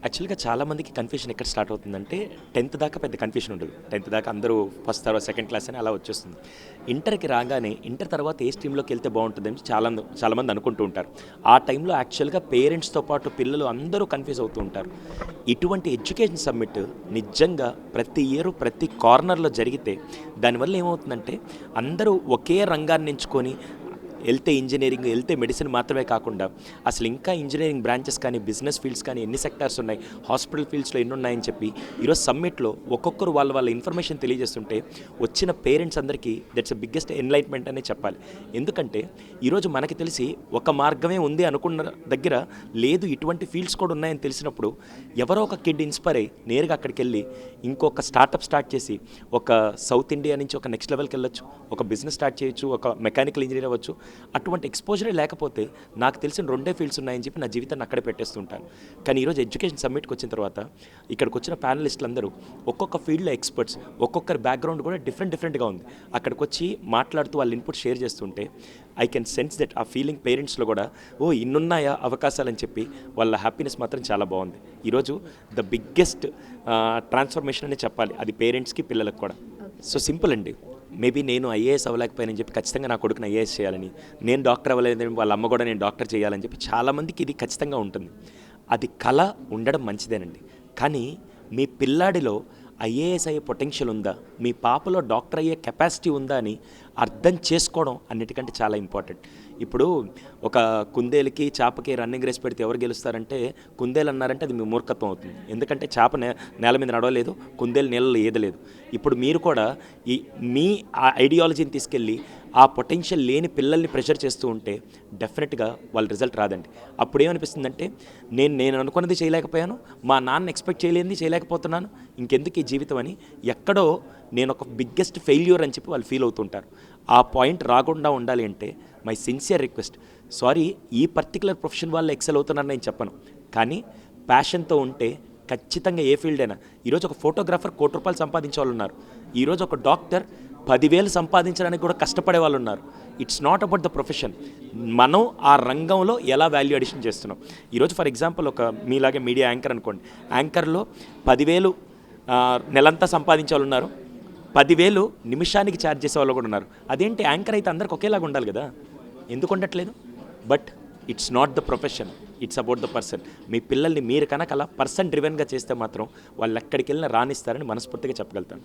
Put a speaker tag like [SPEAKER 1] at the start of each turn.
[SPEAKER 1] యాక్చువల్‌గా చాలామందికి కన్ఫ్యూషన్ ఎక్కడ స్టార్ట్ అవుతుందంటే 10థ్ దాకా పెద్ద కన్ఫ్యూషన్ ఉండదు. 10థ్ దాకా అందరూ ఫస్ట్ తర్వాత సెకండ్ క్లాస్ అని అలా వచ్చేస్తుంది. ఇంటర్‌కి రాగానే ఇంటర్ తర్వాత ఏ స్ట్రీమ్‌లోకి వెళ్తే బాగుంటుందని చాలామంది అనుకుంటూ ఉంటారు. ఆ టైంలో యాక్చువల్‌గా పేరెంట్స్‌తో పాటు పిల్లలు అందరూ కన్ఫ్యూజ్ అవుతూ ఉంటారు. ఇటువంటి ఎడ్యుకేషన్ సమ్మిట్ నిజంగా ప్రతి ఇయర్ ప్రతి కార్నర్‌లో జరిగితే దానివల్ల ఏమవుతుందంటే అందరూ ఒకే రంగాన్ని ఎంచుకొని వెళ్తే మెడిసిన్ మాత్రమే కాకుండా అసలు ఇంకా ఇంజనీరింగ్ బ్రాంచెస్ కానీ బిజినెస్ ఫీల్డ్స్ కానీ ఎన్ని సెక్టార్స్ ఉన్నాయి, హాస్పిటల్ ఫీల్డ్స్లో ఎన్ని ఉన్నాయని చెప్పి ఈరోజు సమ్మిట్లో ఒక్కొక్కరు వాళ్ళ ఇన్ఫర్మేషన్ తెలియజేస్తుంటే వచ్చిన పేరెంట్స్ అందరికీ దట్స్ బిగ్గెస్ట్ ఎన్లైట్మెంట్ అనే చెప్పాలి. ఎందుకంటే ఈరోజు మనకి తెలిసి ఒక మార్గమే ఉంది అనుకున్న దగ్గర లేదు, ఇటువంటి ఫీల్డ్స్ కూడా ఉన్నాయని తెలిసినప్పుడు ఎవరో ఒక కిడ్ ఇన్స్పైర్ అయ్యి నేరుగా అక్కడికి వెళ్ళి ఇంకొక స్టార్టప్ స్టార్ట్ చేసి ఒక సౌత్ ఇండియా నుంచి ఒక నెక్స్ట్ లెవెల్కి వెళ్ళొచ్చు, ఒక బిజినెస్ స్టార్ట్ చేయొచ్చు, ఒక మెకానికల్ ఇంజనీర్ అవ్వచ్చు. అటువంటి ఎక్స్పోజరే లేకపోతే నాకు తెలిసిన 2 ఫీల్డ్స్ ఉన్నాయని చెప్పి నా జీవితాన్ని అక్కడే పెట్టేస్తుంటాను. కానీ ఈరోజు ఎడ్యుకేషన్ సమ్మిట్కి వచ్చిన తర్వాత ఇక్కడికి వచ్చిన ప్యానలిస్టులు అందరూ ఒక్కొక్క ఫీల్డ్లో ఎక్స్పర్ట్స్, ఒక్కొక్కరి బ్యాక్గ్రౌండ్ కూడా డిఫరెంట్గా ఉంది. అక్కడికి వచ్చి మాట్లాడుతూ వాళ్ళ ఇన్పుట్ షేర్ చేస్తుంటే ఐ కెన్ సెన్స్ దట్ ఆ ఫీలింగ్ పేరెంట్స్లో కూడా ఇన్నున్నాయా అవకాశాలని చెప్పి వాళ్ళ హ్యాపీనెస్ మాత్రం చాలా బాగుంది. ఈరోజు ద బిగ్గెస్ట్ ట్రాన్స్ఫర్మేషన్ అనే చెప్పాలి, అది పేరెంట్స్కి పిల్లలకు కూడా. సో సింపుల్ అండి. మేబీ నేను ఐఏఎస్ అవ్వలేకపోయానని చెప్పి ఖచ్చితంగా నా కొడుకుని ఐఏఎస్ చేయాలని, నేను డాక్టర్ అవ్వలేదని వాళ్ళ అమ్మ కూడా నేను డాక్టర్ చేయాలని చెప్పి చాలామందికి ఇది ఖచ్చితంగా ఉంటుంది. అది కళ ఉండడం మంచిదేనండి. కానీ మీ పిల్లాడిలో ఐఏఎస్ అయ్యే పొటెన్షియల్ ఉందా, మీ పాపలో డాక్టర్ అయ్యే కెపాసిటీ ఉందా అని అర్థం చేసుకోవడం అన్నిటికంటే చాలా ఇంపార్టెంట్. ఇప్పుడు ఒక కుందేలుకి చేపకి రన్నింగ్ రేస్ పెడితే ఎవరు గెలుస్తారంటే కుందేలు అన్నారంటే అది మీ మూర్ఖత్వం అవుతుంది. ఎందుకంటే చేప నేల మీద నడవలేదు, కుందేలు నీళ్ళలో ఈదలేదు. ఇప్పుడు మీరు కూడా మీ ఐడియాలజీని తీసుకెళ్ళి ఆ పొటెన్షియల్ లేని పిల్లల్ని ప్రెషర్ చేస్తూ ఉంటే డెఫినెట్గా వాళ్ళ రిజల్ట్ రాదండి. అప్పుడు ఏమనిపిస్తుందంటే నేను అనుకున్నది చేయలేకపోయాను, మా నాన్న ఎక్స్పెక్ట్ చేయలేనిది చేయలేకపోతున్నాను, ఇంకెందుకు ఈ జీవితం అని ఎక్కడో నేను ఒక బిగ్గెస్ట్ ఫెయిల్యూర్ అని చెప్పి వాళ్ళు ఫీల్ అవుతుంటారు. ఆ పాయింట్ రాకుండా ఉండాలి అంటే మై సిన్సియర్ రిక్వెస్ట్, సారీ ఈ పర్టికులర్ ప్రొఫెషన్ వాళ్ళు ఎక్సెల్ అవుతున్నారని నేను చెప్పను, కానీ ప్యాషన్తో ఉంటే ఖచ్చితంగా ఏ ఫీల్డ్ అయినా. ఈరోజు ఒక ఫోటోగ్రాఫర్ ₹1 కోటి సంపాదించే వాళ్ళు ఉన్నారు. ఈరోజు ఒక డాక్టర్ 10,000 సంపాదించడానికి కూడా కష్టపడే వాళ్ళు ఉన్నారు. It's not about the profession, మనం ఆ రంగంలో ఎలా వాల్యూ అడిషన్ చేస్తున్నాం. ఈరోజు ఫర్ ఎగ్జాంపుల్ ఒక మీలాగే మీడియా యాంకర్ అనుకోండి, యాంకర్లో 10,000 నెలంతా సంపాదించే వాళ్ళు ఉన్నారు, 10,000 నిమిషానికి ఛార్జ్ చేసే వాళ్ళు కూడా ఉన్నారు. అదేంటి, యాంకర్ అయితే అందరికి ఒకేలాగా ఉండాలి కదా, ఎందుకు ఉండట్లేదు? But it's not the profession, it's about the person. మీ పిల్లల్ని మీరు కనుక అలా పర్సన్ డ్రివెన్గా చేస్తే మాత్రం వాళ్ళు ఎక్కడికి వెళ్ళినా రాణిస్తారని మనస్ఫూర్తిగా చెప్పగలుగుతాను.